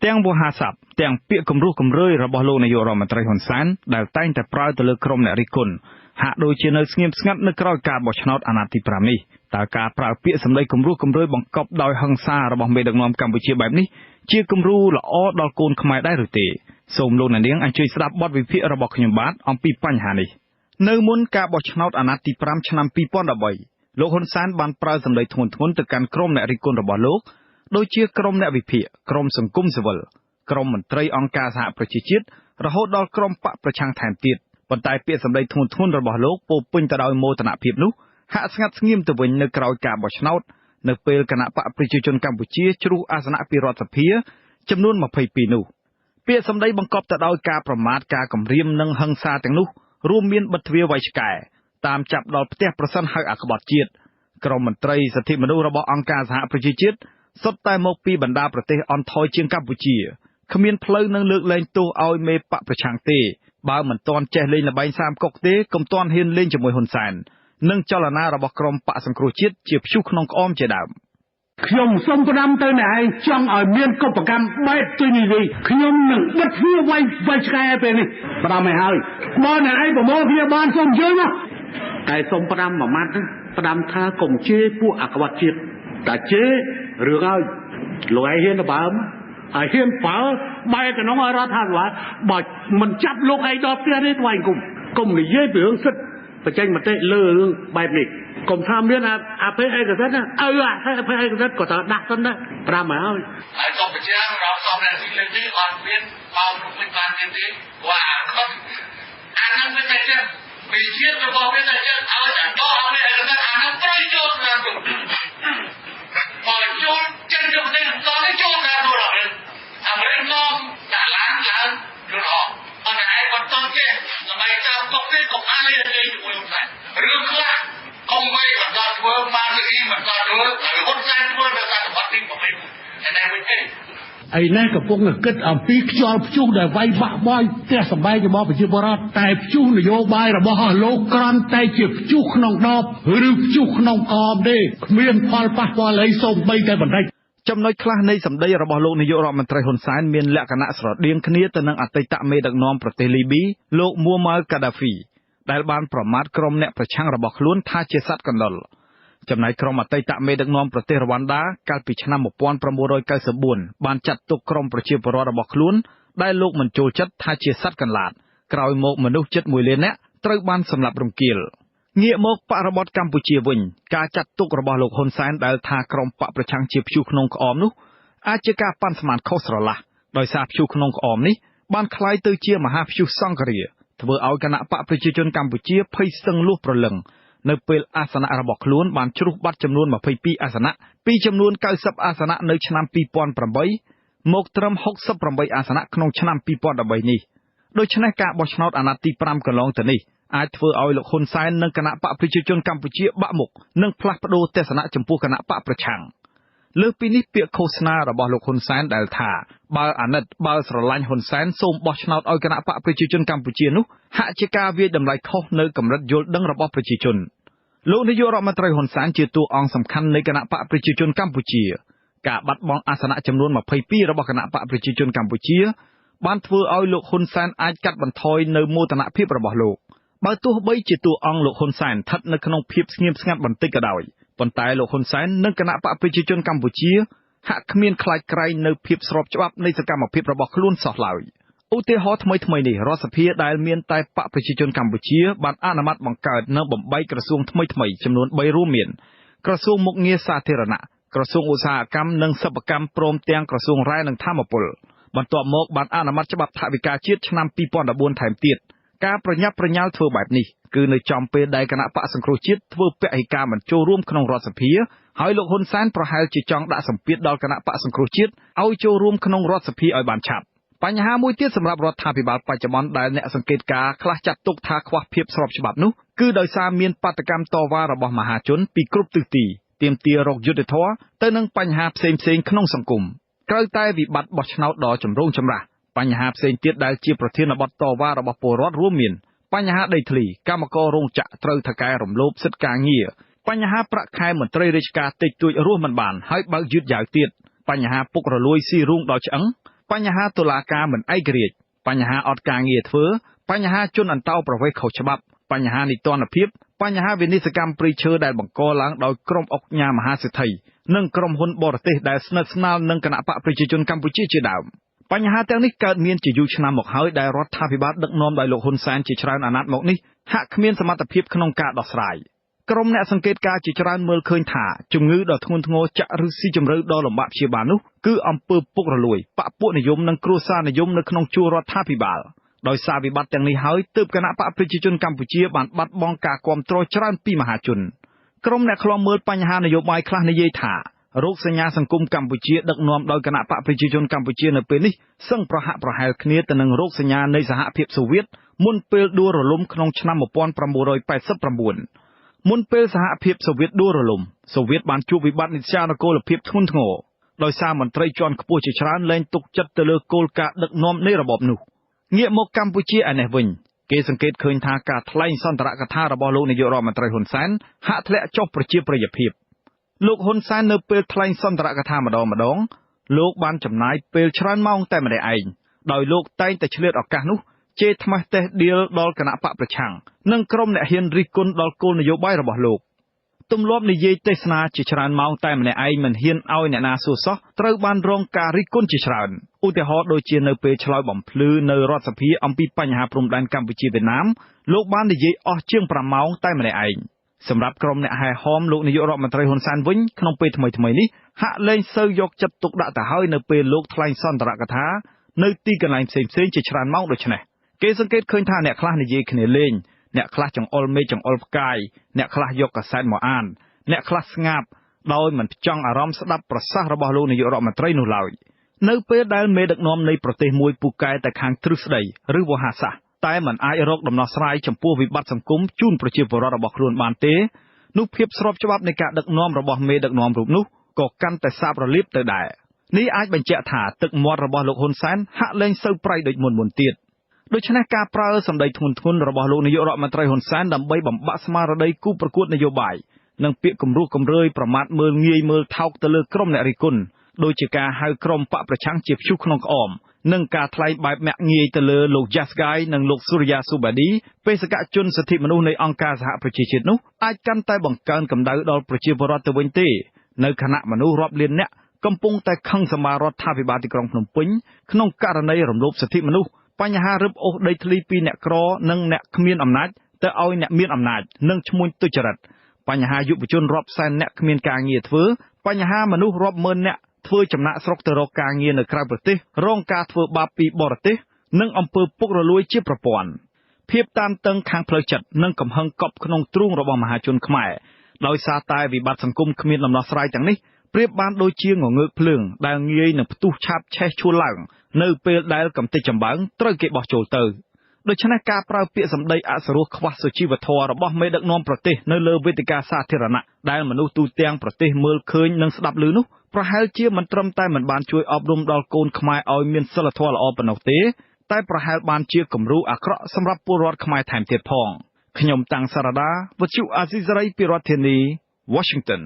ទាំងវោហាស័ព្ទទាំងពាក្យគំរោះគំរើយរបស់លោកនាយករដ្ឋមន្ត្រីហ៊ុនសែនដែលតែងតែប្រើទៅលើក្រុមអ្នករិះគន់ហាក់ដូចជានៅស្ងៀមស្ងាត់នៅក្រៅការបោះឆ្នោតអាណត្តិទី5នេះតើការប្រើពាក្យសម្ដីគំរោះគំរើយបង្កប់ដោយហិង្សារបស់មេដឹកនាំកម្ពុជាបែបនេះជាគំរូល្អដល់កូនខ្មែរដែរឬទេសូមលោកអ្នកនាងអញ្ជើញស្ដាប់បទវិភាគរបស់ខ្ញុំបាទអំពីបញ្ហានេះនៅមុនការបោះឆ្នោតអាណត្តិទី5ឆ្នាំ2013លោកហ៊ុនសែនបានប្រើសម្ដីធ្ងន់ធ្ងរទៅកាន់ក្រុមអ្នករិះគន់របស់លោកដូចជាក្រុមអ្នកវិភាគក្រុមសង្គមស៊ីវិលក្រុមមន្ត្រីអង្គការសហប្រជាជាតិរហូតដល់ក្រុមបកប្រឆាំងថែមទៀតប៉ុន្តែពាក្យសម្ដីធ្ងន់ធ្ងររបស់លោកពោពេញទៅដោយមោទនភាពនោះហាក់ស្ងាត់ស្ងៀមទៅវិញនៅក្រៅការបោះឆ្នោតនៅពេលគណៈបកប្រជាជនកម្ពុជាជ្រុះអាសនៈពីរដ្ឋសភាចំនួន22នោះពាក្យសម្ដីបង្កប់ទៅដោយការប្រមាថការគំរាមនិងហិង្សាទាំងនោះរួមមានបិទទ្វារវៃឆ្កែតាមចាប់ដល់ផ្ទះប្រសិនហៅអក្បត់ជាតិក្រុមមន្ត្រីសិទ្ធិមនុស្សរបស់អង្គការសហប្រជាជាតិសុទ្ធតែមកពីបណ្ដាប្រទេសអន់ថយជាងកម្ពុជាគ្មានផ្លូវនឹងលើកលែងទោសឲ្យមេបកប្រឆាំងទេបើមិនទាន់ចេះលេងល្បែងសាមកុកទេកុំទាន់ហ៊ានលេងជាមួយហ៊ុនសែននិងចលនារបស់ក្រុមបកសង្គ្រោះជាតិជាព្យុះក្នុងក្អមជាដើមខ្ញុំសូមផ្ដាំទៅអ្នកឯងចង់ឲ្យមានកុបកម្មបែបទុយនេះវិញខ្ញុំនឹងបិទទ្វារវៃឆ្កែពេលនេះផ្ដាំឲ្យហើយបើអ្នកឯងប្រមូលគ្នាបានសូមជើងតែសូមផ្ដាំមួយម៉ាត់ផ្ដាំថាកុំជេរពួកអក្បត់ជាតិតែជេររឿងឲ្យលោកឯងហ៊ានទៅបើហើយហ៊ានបើបែកក្នុងឲ្យរដ្ឋាភិបាលបើមិនចាប់លោកឯងដល់ផ្ទះនេះថ្វាយគុំកុំនិយាយពីរឿងសិទ្ធិបញ្ចេញមតិលើរឿងបែបនេះកុំថាមានអភ័យឯកសិទ្ធិអភ័យឯកសិទ្ធិក៏ត្រូវដាក់សិនដែរ5ហើយហើយក៏បញ្ជាក់រាប់សំរងទីលើនេះអត់មានបោករុំមិនបានទេវ៉ាគាត់អានឹងមិនមែនទេពីជាតិរបស់វាតែឲ្យដល់ឲ្យឯកសិទ្ធិអានឹងប្រយោជន៍ណាស់បើចូលចិនយកទៅដល់ចូលដល់នោះអាមេរិកមកដាក់ឡើងឡើងរហអត់ឯងបន្តទេល្បីតាមកុកទេកុំអាលេជាមួយហ៊ុនសែនរឿងខ្លះកុំបីបន្តធ្វើបានទីបន្តធ្វើហើយហ៊ុនសែនធ្វើនៅតាមបទទីប្រភេទតែវិញទេឯនេះកំពុងគិតអំពីខ្យល់ព្យុះដែលវាយបាក់បោយផ្ទះសម្បែងរបស់ប្រជាពលរដ្ឋតែព្យុះនយោបាយរបស់លោកក្រាន់តែជាព្យុះក្នុងដបឬព្យុះក្នុងក្អមទេគ្មានផលប៉ះពាល់អីសូម្បីតែបន្តិចចំណុចខ្លះនៃសម្ដីរបស់លោកនាយករដ្ឋមន្ត្រីហ៊ុនសែនមានលក្ខណៈស្រដៀងគ្នាទៅនឹងអតីតមេដឹកនាំប្រទេសលីប៊ីលោកមូម៉ាល់កាដាហ្វីដែលបានប្រមាថក្រុមអ្នកប្រឆាំងរបស់ខ្លួនថាជាសត្វកណ្ដុរចំណែកក្រុមអតីតមេដឹកនាំប្រទេសរវ៉ាន់ដាកាលពីឆ្នាំ1994បានចាត់ទុកក្រុមប្រជាពលរដ្ឋរបស់ខ្លួនដែលលោកមិនចូលចិត្តថាជាសត្វកន្លាតក្រោយមកមនុស្សជិត1លាននាក់ត្រូវបានសម្លាប់រង្គាលងាកមកបរិបទកម្ពុជាវិញការចាត់ទុករបស់លោកហ៊ុនសែនដែលថាក្រុមបកប្រឆាំងជាព្យុះក្នុងក្អមនោះអាចជាការប៉ាន់ស្មានខុសស្រឡះដោយសារព្យុះក្នុងក្អមនេះបានคล้ายទៅជាមហាព្យុះសង្ឃរាធ្វើឲ្យគណៈបកប្រជាជនកម្ពុជាភ័យស្ទឹងលួសព្រលឹងនៅពេលអាសនៈរបស់ខ្លួនបានជ្រុះបាត់ចំនួន22អាសនៈពីចំនួន90អាសនៈនៅឆ្នាំ2008មកត្រឹម68អាសនៈក្នុងឆ្នាំ2013នេះដូច្នេះការបោះឆ្នោតអាណត្តិទី5កន្លងទៅនេះអាចធ្វើឲ្យលោកហ៊ុនសែននិងគណៈបកប្រជាជនកម្ពុជាបាក់មុខនិងផ្លាស់ប្ដូរទស្សនៈចំពោះគណៈបកប្រឆាំងលើសពីនេះពាក្យឃោសនារបស់លោកហ៊ុនសែនដែលថាបើអាណិតបើស្រឡាញ់ហ៊ុនសែនសូមបោះឆ្នោតឲ្យគណៈបកប្រជាជនកម្ពុជានោះហាក់ជាការវាយតម្លៃខុសនៅកម្រិតយល់ដឹងរបស់ប្រជាជនលោកនាយករដ្ឋមន្ត្រីហ៊ុនសែនជាតួអង្គសំខាន់នៃគណៈបកប្រជាជនកម្ពុជាការបាត់បង់អាសនៈចំនួន22របស់គណៈបកប្រជាជនកម្ពុជាបានធ្វើឲ្យលោកហ៊ុនសែនអាចកាត់បន្ថយនៅមោទនភាពរបស់លោកបើទោះបីជាតួអង្គលោកហ៊ុនសែនស្ថិតនៅក្នុងភាពស្ងៀមស្ងាត់បន្តិចក៏ដោយប៉ុន្តែលោកហ៊ុនសែននិងគណៈបកប្រជាជនកម្ពុជាហាក់គ្មានខ្លាចក្រែងនៅភាពស្របច្បាប់នៃសកម្មភាពរបស់ខ្លួនសោះឡើយឧទាហរណ៍ថ្មីនេះរដ្ឋសភាដែលមានតែបកប្រជាជនកម្ពុជាបានអនុម័តបង្កើតនិងបំបែកក្រសួងថ្មីចំនួន3រួមមានក្រសួងមុខងារសាធារណៈក្រសួងឧស្សាហកម្មនិងសិប្បកម្មព្រមទាំងក្រសួងរ៉ែនិងធម្មពលបន្ទាប់មកបានអនុម័តច្បាប់ថវិកាជាតិឆ្នាំ2014ថែមទៀតការប្រញាប់ប្រញាល់ធ្វើបែបនេះគឺនៅចំពេលដែលគណៈបកសង្គ្រោះជាតិធ្វើពហិការមិនចូលរួមក្នុងរដ្ឋសភាហើយលោកហ៊ុនសែនប្រហែលជាចង់ដាក់សម្ពាធដល់គណៈបកសង្គ្រោះជាតិឲ្យចូលរួមក្នុងរដ្ឋសភាឲ្យបានឆាប់បញ្ហាមួយទៀតសម្រាប់រដ្ឋាភិបាលបច្ចុប្បន្នដែលអ្នកសង្កេតការណ៍ខ្លះចាត់ទុកថាខ្វះភាពស្របច្បាប់នោះគឺដោយសារមានបាតកម្មតវ៉ារបស់មហាជនពីគ្រប់ទិសទីទាមទាររកយុត្តិធម៌ទៅនឹងបញ្ហាផ្សេងៗក្នុងសង្គមក្រៅតែវិបត្តិបោះឆ្នោតដ៏ចម្រូងចម្រាសបញ្ហាផ្សេងទៀតដែលជាប្រធានបទតវ៉ារបស់ពលរដ្ឋរួមមានបញ្ហាដីធ្លីកម្មកររោងចក្រត្រូវថកែរំលោភសិទ្ធិការងារបញ្ហាប្រាក់ខែមន្ត្រីរាជការតិចតួចរស់មិនបានហើយបើកយឺតយ៉ាវទៀតបញ្ហាពុករលួយស៊ីរូងដល់ឆ្អឹង បញ្ហាតុលាការមិនឯករាជ្យបញ្ហាអត់ការងារធ្វើបញ្ហាជនអន្តោប្រវេសន៍ខុសច្បាប់បញ្ហានីតិរដ្ឋភាពបញ្ហាវិនិស្សកម្មព្រៃឈើដែលបង្កឡើងដោយក្រុមអង្គការមហាសេដ្ឋីនិងក្រុមហ៊ុនបរទេសដែលស្និទ្ធស្នាលនឹងគណៈបកប្រជាជនកម្ពុជាជាដើមបញ្ហាទាំងនេះកើតមានជាយូរឆ្នាំមកហើយដែលរដ្ឋាភិបាលដឹកនាំដោយលោកហ៊ុនសែនជាច្រើនអាណត្តិមកនេះហាក់គ្មានសមត្ថភាពក្នុងការដោះស្រាយក្រុមអ្នកសង្កេតការណ៍ជាច្រើនមើលឃើញថាជំងឺដ៏ធ្ងន់ធ្ងរចាក់ឬស៊ីជម្រៅដ៏លំបាកព្យាបាលនោះគឺអំពើពុករលួយបកពួកនិយមនិងគ្រួសារនិយមនៅក្នុងជួររដ្ឋាភិបាលដោយសារវិបត្តិទាំងនេះហើយទើបគណៈបកប្រជាជនកម្ពុជាបានបាត់បង់ការគាំទ្រច្រើនពីមហាជនក្រុមអ្នកខ្លំមើលបញ្ហានយោបាយខ្លះនិយាយថារោគសញ្ញាសង្គមកម្ពុជាដឹកនាំដោយគណៈបកប្រជាជនកម្ពុជានៅពេលនេះសឹងប្រហាក់ប្រហែលគ្នាទៅនឹងរោគសញ្ញានៃសហភាពសូវៀតមុនពេលដួលរលំក្នុងឆ្នាំ1989មុនពេលសហភាពសូវៀតដួលរលំសូវៀតបានជួបវិបត្តិនីតិនគរភាពធ្ងន់ធ្ងរដោយសារមន្ត្រីជាន់ខ្ពស់ជាច្រើនលែងទុកចិត្តទៅលើគោលការណ៍ដឹកនាំនៃរបបនោះងាកមកកម្ពុជាឯនេះវិញគេសង្កេតឃើញថាការថ្លែងសន្ទរកថារបស់លោកនាយករដ្ឋមន្ត្រីហ៊ុនសែនហាក់ធ្លាក់ចុះប្រជាប្រិយភាពលោកហ៊ុនសែននៅពេលថ្លែងសន្ទរកថាម្ដងលោកបានចំណាយពេលច្រើនម៉ោងតែម្នាក់ឯងដោយលោកតែងតែឆ្លៀតឱកាសនោះជេរថ្មាស់តេះដៀលដល់គណៈបកប្រឆាំងនិងក្រុមអ្នកហ៊ានរិះគន់ដល់គោលនយោបាយរបស់លោកទម្លាប់និយាយទេសនាជាច្រើនម៉ោងតែម្នាក់ឯងមិនហ៊ានឲ្យអ្នកណាសួរសោះត្រូវបានរងការរិះគន់ជាច្រើនឧទាហរណ៍ដូចជានៅពេលឆ្លើយបំភ្លឺនៅរដ្ឋសភាអំពីបញ្ហាព្រំដែនកម្ពុជាវៀតណាមលោកបាននិយាយអស់ជាង5ម៉ោងតែម្នាក់ឯងសម្រាប់ក្រុមអ្នកហែហមលោកនាយករដ្ឋមន្ត្រីហ៊ុនសែនវិញក្នុងពេលថ្មីនេះហាក់លែងសូវយកចិត្តទុកដាក់ទៅហើយនៅពេលលោកថ្លែងសន្ទរកថានៅទីកន្លែងផ្សេងជាច្រើនម៉ោងដូចនេះគេសង្កេតឃើញថាអ្នកខ្លះនិយាយគ្នាលេងអ្នកខ្លះចង្អុលមេឃចង្អុលផ្កាយអ្នកខ្លះយកកាសែតមកអានអ្នកខ្លះស្ងាត់ដោយមិនផ្ចង់អារម្មណ៍ស្ដាប់ប្រសាសន៍របស់លោកនាយករដ្ឋមន្ត្រីនោះឡើយនៅពេលដែលមេដឹកនាំនៃប្រទេសមួយពូកែតែខាងទ្រឹស្ដីឬវោហារសាស្ត្រតែមិនអាចរកដំណោះស្រាយចំពោះវិបត្តិសង្គមជូនប្រជាពលរដ្ឋរបស់ខ្លួនបានទេនោះភាពស្របច្បាប់នៃការដឹកនាំរបស់មេដឹកនាំរូបនោះក៏កាន់តែសាបរលាបទៅដែរនេះអាចបញ្ជាក់ថាទឹកមាត់របស់លោកហ៊ុនសែនហាក់លែងសូវប្រៃដូចមុនទៀតដូច្នេះការប្រើសម្ដីធ្ងន់ធ្ងររបស់លោកនាយករដ្ឋមន្ត្រីហ៊ុនសែនដើម្បីបំបាក់ស្មារតីគូប្រកួតនយោបាយនិងពាក្យគំរោះគំរើយប្រមាថមើលងាយមើលថោកទៅលើក្រុមអ្នករិះគន់ដូចជាការហៅក្រុមបកប្រឆាំងជាព្យុះក្នុងក្អមនិងការថ្លែងបែបមាក់ងាយទៅលើលោក Jasgai និងលោក Surya Subadi បេសកជនសិទ្ធិមនុស្សនៃអង្គការសហប្រជាជាតិនោះអាចកាន់តែបង្កើនកម្ដៅដល់ប្រជាពលរដ្ឋទៅវិញទេនៅខណៈមនុស្សរាប់លានអ្នកកំពុងតែខឹងសម្បារដ្ឋាភិបាលទីក្រុងភ្នំពេញក្នុងករណីរំលោភសិទ្ធិមនុស្សបញ្ហារឹបអូសដីធ្លីពីអ្នកក្រនិងអ្នកគ្មានអំណាចទៅឲ្យអ្នកមានអំណាចនិងឈ្មួញទុច្ចរិតបញ្ហាយុវជនរាប់សែនអ្នកគ្មានការងារធ្វើបញ្ហាមនុស្សរាប់ម៉ឺនអ្នកធ្វើចំណាក់ស្រុកទៅរកការងារនៅក្រៅប្រទេសរងការធ្វើបាបពីបរទេសនិងអំពើពុករលួយជាប្រព័ន្ធភាពតានតឹងខាងផ្លូវចិត្តនិងកំហឹងកប់ក្នុងទ្រូងរបស់មហាជនខ្មែរដោយសារតែវិបត្តិសង្គមគ្មានដំណោះស្រាយទាំងនេះប្រៀបបានដូចជាងងើកភ្លើងដែលងាយនឹងផ្ទុះឆាបឆេះឈួលឡើងនៅពេលដែលកំទេចចំបើងត្រូវគេបោះចូលទៅដូច្នេះការប្រើពាក្យសម្ដីអសុរោះខ្វះសុជីវធម៌របស់មេដឹកនាំប្រទេសនៅលើវេទិកាសាធារណៈដែលមនុស្សទូទាំងប្រទេសមើលឃើញនិងស្ដាប់ឮនោះប្រហែលជាមិនត្រឹមតែមិនបានជួយអប់រំដល់កូនខ្មែរឲ្យមានសីលធម៌ល្អប៉ុណ្ណោះទេតែប្រហែលបានជាគំរូអាក្រក់សម្រាប់ពលរដ្ឋខ្មែរថែមទៀតផងខ្ញុំតាំងសារ៉ាដាវិទ្យុអាស៊ីសេរីពីរដ្ឋធានី Washington